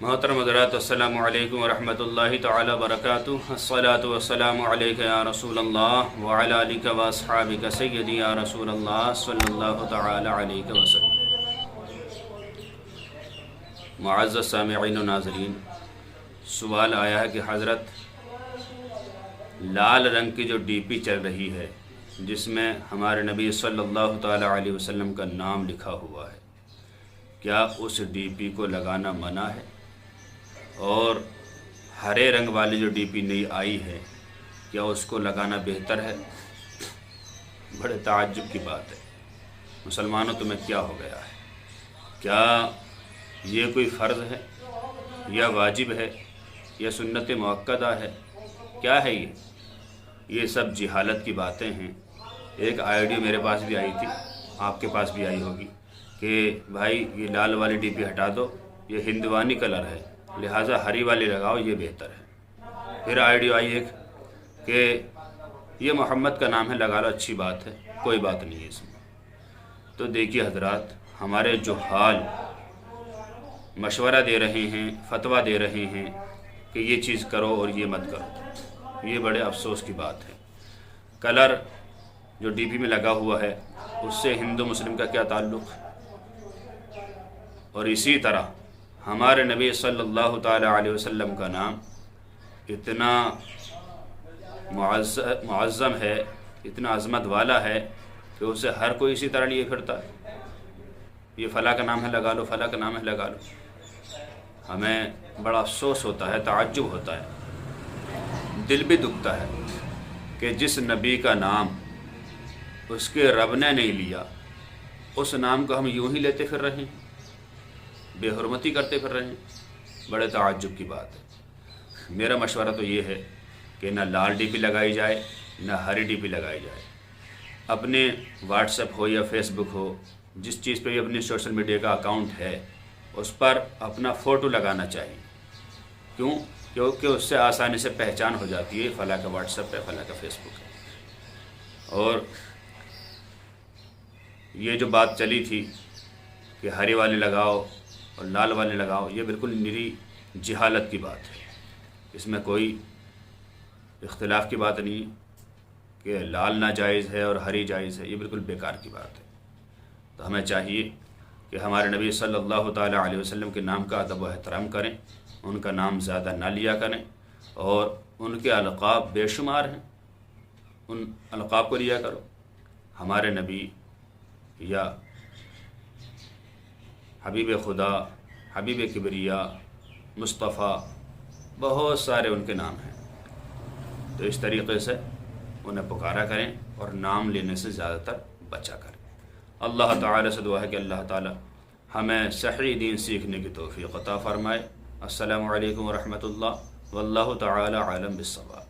محترم حضرات، السلام علیکم ورحمۃ اللہ تعالی وبرکاتہ۔ الصلاۃ والسلام علیک یا رسول اللہ وعلی آلک واصحابک سیدی یا رسول اللہ صلی اللہ تعالی علیہ وسلم۔ معزز سامعین و ناظرین، سوال آیا ہے کہ حضرت لال رنگ کی جو ڈی پی چل رہی ہے جس میں ہمارے نبی صلی اللہ تعالی علیہ وسلم کا نام لکھا ہوا ہے، کیا اس ڈی پی کو لگانا منع ہے؟ اور ہرے رنگ والی جو ڈی پی نئی آئی ہے کیا اس کو لگانا بہتر ہے؟ بڑے تعجب کی بات ہے، مسلمانوں تمہیں کیا ہو گیا ہے؟ کیا یہ کوئی فرض ہے یا واجب ہے یا سنت مؤکدہ ہے؟ کیا ہے یہ سب جہالت کی باتیں ہیں۔ ایک آئیڈیا میرے پاس بھی آئی تھی، آپ کے پاس بھی آئی ہوگی کہ بھائی یہ لال والی ڈی پی ہٹا دو، یہ ہندوانی کلر ہے، لہٰذا ہری والی لگاؤ، یہ بہتر ہے۔ پھر آئیڈیا آئی ایک کہ یہ محمد کا نام ہے، لگا لو، اچھی بات ہے، کوئی بات نہیں ہے اس میں۔ تو دیکھیے حضرات، ہمارے جو حال مشورہ دے رہے ہیں، فتویٰ دے رہے ہیں کہ یہ چیز کرو اور یہ مت کرو، یہ بڑے افسوس کی بات ہے۔ کلر جو ڈی پی میں لگا ہوا ہے اس سے ہندو مسلم کا کیا تعلق؟ اور اسی طرح ہمارے نبی صلی اللہ تعالی علیہ وسلم کا نام اتنا معظم ہے، اتنا عظمت والا ہے کہ اسے ہر کوئی اسی طرح لیے پھرتا ہے۔ یہ فلاں کا نام ہے، لگا لو، فلاں کا نام ہے، لگا لو۔ ہمیں بڑا افسوس ہوتا ہے، تعجب ہوتا ہے، دل بھی دکھتا ہے کہ جس نبی کا نام اس کے رب نے نہیں لیا، اس نام کو ہم یوں ہی لیتے پھر رہے ہیں، بے حرمتی کرتے پھر رہے ہیں۔ بڑے تعجب کی بات ہے۔ میرا مشورہ تو یہ ہے کہ نہ لال ڈی پی لگائی جائے نہ ہری ڈی پی لگائی جائے۔ اپنے واٹس ایپ ہو یا فیس بک ہو، جس چیز پہ بھی اپنی سوشل میڈیا کا اکاؤنٹ ہے اس پر اپنا فوٹو لگانا چاہیے۔ کیوں؟ کیونکہ اس سے آسانی سے پہچان ہو جاتی ہے، فلاں کا واٹس ایپ ہے، فلاں کا فیس بک ہے۔ اور یہ جو بات چلی تھی کہ ہری والی لگاؤ اور لال والے لگاؤ، یہ بالکل نری جہالت کی بات ہے۔ اس میں کوئی اختلاف کی بات نہیں کہ لال ناجائز ہے اور ہری جائز ہے، یہ بالکل بیکار کی بات ہے۔ تو ہمیں چاہیے کہ ہمارے نبی صلی اللہ تعالی علیہ وسلم کے نام کا ادب و احترام کریں، ان کا نام زیادہ نہ لیا کریں، اور ان کے القاب بے شمار ہیں، ان القاب کو لیا کرو۔ ہمارے نبی یا حبیب خدا، حبیب کبریا، مصطفیٰ، بہت سارے ان کے نام ہیں۔ تو اس طریقے سے انہیں پکارا کریں اور نام لینے سے زیادہ تر بچا کریں۔ اللہ تعالی سے دعا ہے کہ اللہ تعالی ہمیں صحیح دین سیکھنے کی توفیق عطا فرمائے۔ السلام علیکم ورحمۃ اللہ، واللہ تعالی عالم بالصواب۔